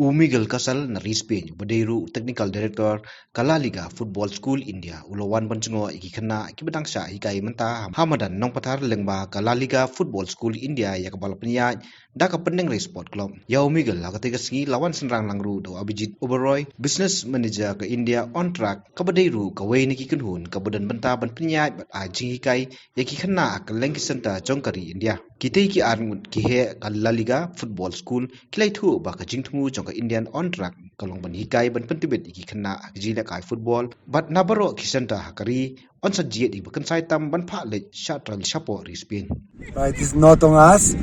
Miguel Casal na Spain, Badeiru Technical Director, Liga Football School India, Ulawan Jngoh khynnah kibedang shah hikai menta Hamadan Nongpatar lengba Liga Football School India yakabal penya daka peneng resport club. Yau Miguel lagategasgi lawan senrang langru do Abhijit Oberoi, Business Manager ke India on track kabadeiru kawai niki kenhun kabadan benta ban penya bat ajing hikai khynnah ke lengki center jongkari India. Kita ki arngut ki he Liga Football School kilai thu ba ka jingtmu jong Indian on track kalong ban hikai ban pyntbit khynnah jila kai football but nabaro kisanta hakari on sa jiet ibakan saitam ban pha le shatral shapo Spain. Right, it's not on us,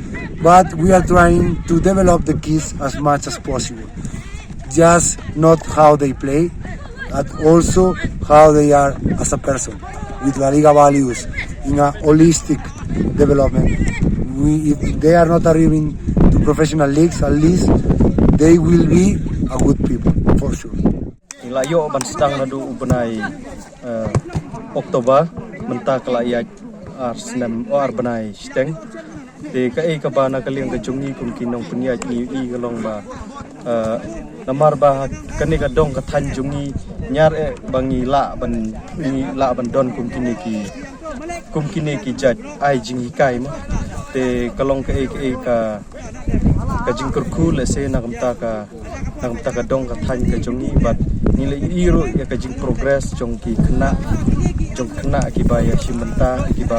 but we are trying to develop the kids as much as possible. Just not how they play, but also how they are as a person, with La Liga values in a holistic development. If they are not arriving to professional leagues, at least they will be a good people, for sure. Layo ban stang nadu ubenai Oktober menta kelayat Arsenal or benai steng de kai kabana kaliang kejungi kum kinong punya ni I kalong ba namar ba kani kadong kathan jungi nyar bangi la ban don kum kini ki jat ai jing hikai ma te kalong ka jing kurkul se nagamta ka dong kathan ka jungi but nilai iro ya ka jing progress jong khynnah ki ba ya simenta ki ba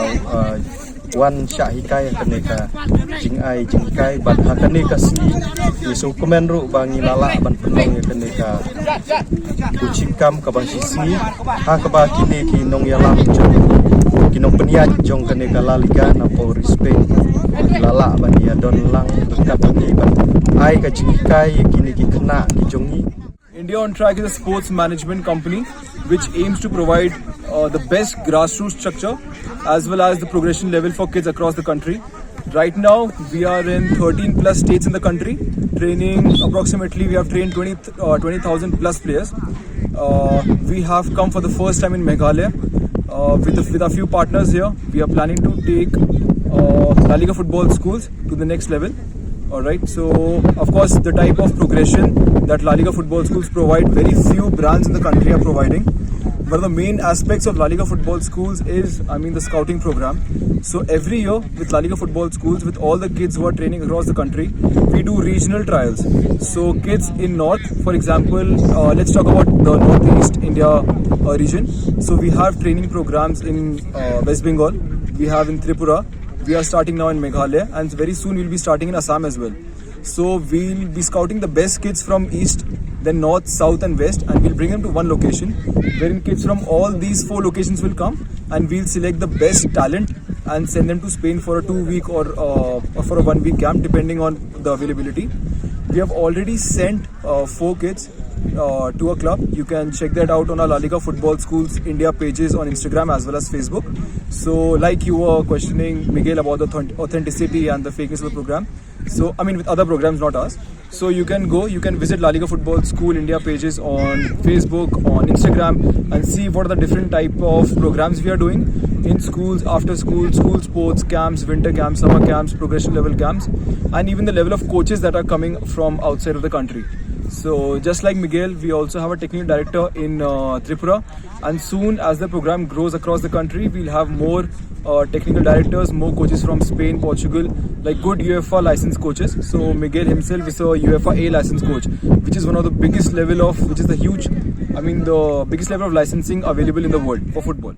wan shah hikai kaneka jing hikai but kaneka si so komen ru bangi lala ban penong ya kaneka kucingkam ka bang sisi ha ka ba kini ki nong ya lam jong kinong peniat jong kaneka La Liga na po Spain lala ban ya don lang kap ni ban ai ka jing hikai kini ki khynnah ki jongi. India on Track is a sports management company which aims to provide the best grassroots structure as well as the progression level for kids across the country. Right now, we are in 13 plus states in the country, training approximately, we have trained 20,000 plus players. We have come for the first time in Meghalaya with a few partners here. We are planning to take La Liga football schools to the next level. Alright, so of course the type of progression that La Liga football schools provide, very few brands in the country are providing. One of the main aspects of La Liga football schools is, the scouting program. So every year with La Liga football schools, with all the kids who are training across the country, we do regional trials. So kids in North, for example, let's talk about the Northeast India region. So we have training programs in West Bengal, we have in Tripura, we are starting now in Meghalaya, and very soon we'll be starting in Assam as well. So we'll be scouting the best kids from East, then North, South and West, and we'll bring them to one location wherein kids from all these 4 locations will come, and we'll select the best talent and send them to Spain for a 2-week or for a 1-week camp depending on the availability. We have already sent 4 kids to a club. You can check that out on our La Liga Football Schools India pages on Instagram as well as Facebook. So like you were questioning Miguel about the authenticity and the fakeness of the program. So with other programs, not us. So you can visit La Liga Football School India pages on Facebook, on Instagram, and see what are the different type of programs we are doing in schools, after school sports camps, winter camps, summer camps, progression level camps, and even the level of coaches that are coming from outside of the country. So just like Miguel, we also have a technical director in Tripura, and soon as the program grows across the country, we'll have more technical directors, more coaches from Spain, Portugal, like good UEFA licensed coaches. So Miguel himself is a UEFA A licensed coach, which is one of the biggest level of, the biggest level of licensing available in the world for football.